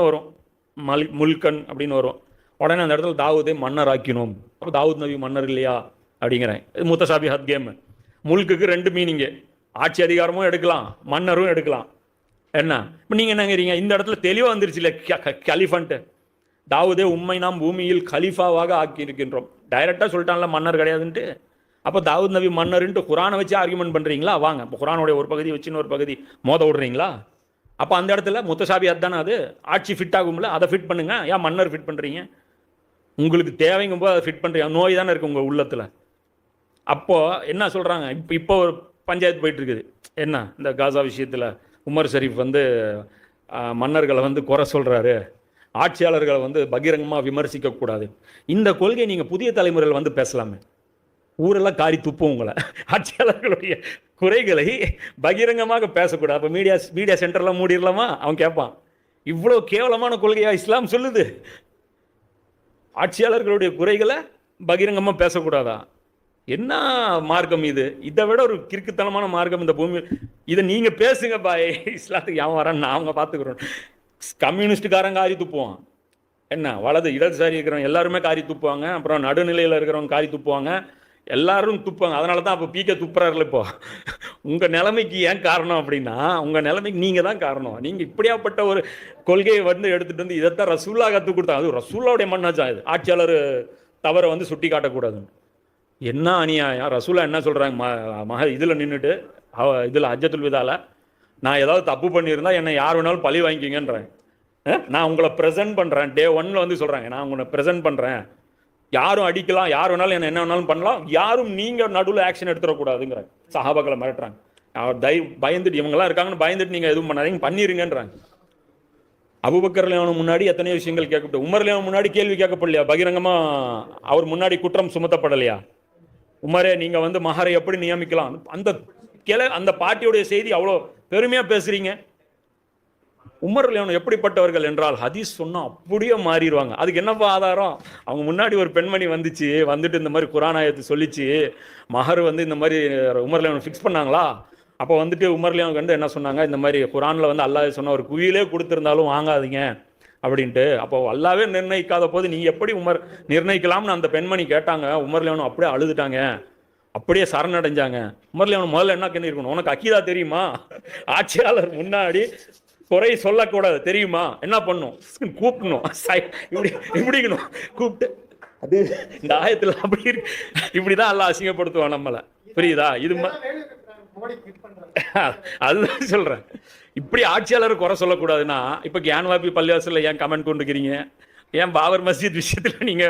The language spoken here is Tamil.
வரும், முல்கன் அப்படின்னு வரும். உடனே அந்த இடத்துல தாவூதே மன்னர் ஆக்கினோம். அப்போ தாவூத் நபி மன்னர் இல்லையா அப்படிங்கிறேன். இது முத்தசாபிஹத் கேம். முல்குக்கு ரெண்டு மீனிங்கு, ஆட்சி அதிகாரமும் எடுக்கலாம், மன்னரும் எடுக்கலாம். என்ன இப்போ நீங்கள் என்னங்கிறீங்க? இந்த இடத்துல தெளிவாக வந்துருச்சு இல்லை கலிஃபன்ட்டு. தாவூதே உண்மை நாம் பூமியில் கலீஃபாவாக ஆக்கி இருக்கின்றோம். டைரெக்டாக சொல்லிட்டான்ல மன்னர் கிடையாதுன்ட்டு. அப்போ தாவூத் நபி மன்னருன்ட்டு குரானை வச்சு ஆர்குமெண்ட் பண்ணுறீங்களா? வாங்க இப்போ குரானுடைய ஒரு பகுதி வச்சுன்னு ஒரு பகுதி மோத விடுறீங்களா? அப்போ அந்த இடத்துல முத்தசாபிஹத் தானே அது. ஆட்சி ஃபிட் ஆகும்ல, அதை ஃபிட் பண்ணுங்க. ஏன் மன்னர் ஃபிட் பண்ணுறீங்க? உங்களுக்கு தேவைங்கும் போது அதை ஃபிட் பண்ணுறீங்க. நோய் தானே இருக்குது உங்கள் உள்ளத்தில். அப்போது என்ன சொல்கிறாங்க? இப்போ ஒரு பஞ்சாயத்து போயிட்டுருக்குது. என்ன இந்த காசா விஷயத்தில் உமர் ஷரீஃப் வந்து மன்னர்களை வந்து குறை சொல்கிறாரு, ஆட்சியாளர்களை வந்து பகிரங்கமாக விமர்சிக்கக்கூடாது. இந்த கொள்கை நீங்கள் புதிய தலைமுறையில் வந்து பேசலாமே. ஊரெல்லாம் காரி துப்பும் உங்களை. ஆட்சியாளர்களுடைய குறைகளை பகிரங்கமாக பேசக்கூடாது. அப்போ மீடியா சென்டர்லாம் மூடிடலாமா? அவன் கேட்பான், இவ்வளோ கேவலமான கொள்கையா இஸ்லாம் சொல்லுது? ஆட்சியாளர்களுடைய குறைகளை பகிரங்கமாக பேசக்கூடாதா? என்ன மார்க்கம் இது? இதை விட ஒரு கிறுக்குத்தனமான மார்க்கம் இந்த பூமி. இதை நீங்கள் பேசுங்க பாய். இஸ்லாத்துக்கு யான் வரான்னு அவங்க பார்த்துக்கிறோம். கம்யூனிஸ்டுக்காரன் காரி துப்புவான். என்ன வலது இடதுசாரி இருக்கிறவங்க எல்லாருமே காரி துப்புவாங்க. அப்புறம் நடுநிலையில் இருக்கிறவங்க காரி துப்புவாங்க. எல்லாரும் துப்பாங்க. அதனால தான் அப்போ பீக்க துப்புறாருல. இப்போ உங்கள் நிலைமைக்கு ஏன் காரணம் அப்படின்னா, உங்கள் நிலைமைக்கு நீங்கள் தான் காரணம். நீங்கள் இப்படியாப்பட்ட ஒரு கொள்கையை வந்து எடுத்துகிட்டு வந்து இதைத்தான் ரசூல்லா கற்றுக் கொடுத்தாங்க. அது ரசூல்லாவுடைய மண்ணாச்சா இது? ஆட்சியாளர் தவறை வந்து சுட்டி காட்டக்கூடாதுன்னு. என்ன அநியாயம்! ரசூலா என்ன சொல்கிறாங்க? இதில் நின்றுட்டு இதில் ஹஜ்ஜத்துல் விதால, நான் ஏதாவது தப்பு பண்ணியிருந்தா என்னை யார் வேணாலும் பழி வாங்கிக்கிங்கன்றேன். நான் உங்களை ப்ரெசென்ட் பண்ணுறேன். டே 1 வந்து சொல்கிறாங்க, நான் உங்களை ப்ரெசென்ட் பண்ணுறேன். யாரும் அடிக்கலாம், யார் வேணாலும் என்ன வேணாலும் பண்ணலாம், யாரும் நீங்கள் நடுவில் ஆக்ஷன் எடுத்துடக்கூடாதுங்கிறாங்க. சஹாபாக்களை மிரட்டுறாங்க. அவர் பயந்துட்டு, இவங்கெல்லாம் இருக்காங்கன்னு பயந்துட்டு நீங்கள் எதுவும் பண்ணாதீங்க, பண்ணிருங்கன்றாங்க. அபூபக்கர் முன்னாடி எத்தனையோ விஷயங்கள் கேட்கப்பட்டு, உமர் முன்னாடி கேள்வி கேட்கப்படலையா? பகிரங்கமாக அவர் முன்னாடி குற்றம் சுமத்தப்படலையா? உமரே, நீங்கள் வந்து மஹரை எப்படி நியமிக்கலாம்? அந்த பாட்டியுடைய செய்தி அவ்வளோ பெருமையாக பேசுகிறீங்க. உமர் எப்படிப்பட்டவர்கள் என்றால் ஹதீஸ் சொன்னால் அப்படியே மாறிடுவாங்க. அதுக்கு என்னப்பா ஆதாரம்? அவங்க முன்னாடி ஒரு பெண்மணி வந்துட்டு இந்த மாதிரி குரான் ஆயத்து சொல்லிச்சு, மஹர் வந்து இந்த மாதிரி உமர் ஃபிக்ஸ் பண்ணாங்களா? அப்போ வந்துட்டு உமர் வந்து என்ன சொன்னாங்க? இந்த மாதிரி குரானில் வந்து அல்லாஹ் சொன்ன ஒரு குயிலே கொடுத்துருந்தாலும் வாங்காதீங்க அப்படின்ட்டு. அப்போ அல்லாவே நிர்ணயிக்காத போது நீ எப்படி உமர் நிர்ணயிக்கலாம்னு அந்த பெண்மணி கேட்டாங்க. உமர் அப்படியே அழுதுட்டாங்க, அப்படியே சரணடைஞ்சாங்க. உமர் முதல்ல என்ன பண்ணிருக்கணும்? உனக்கு அக்கீதா தெரியுமா? ஆட்சியாளர் முன்னாடி குறை சொல்லக்கூடாது தெரியுமா? என்ன பண்ணும்? கூப்பிடணும், இப்படிக்கணும், கூப்பிட்டு அது இந்த ஆயத்தில் அப்படி இருக்கு. இப்படிதான் எல்லாம் அசிங்கப்படுத்துவான் நம்மளை. புரியுதா? இது அதுதான் சொல்றேன். இப்படி ஆட்சியாளர் குறை சொல்லக்கூடாதுன்னா, இப்ப கியான்வாபி பள்ளிவாசல்ல ஏன் கமெண்ட் கொண்டுக்கிறீங்க? ஏன் பாபர் மஸ்ஜித் விஷயத்துல நீங்க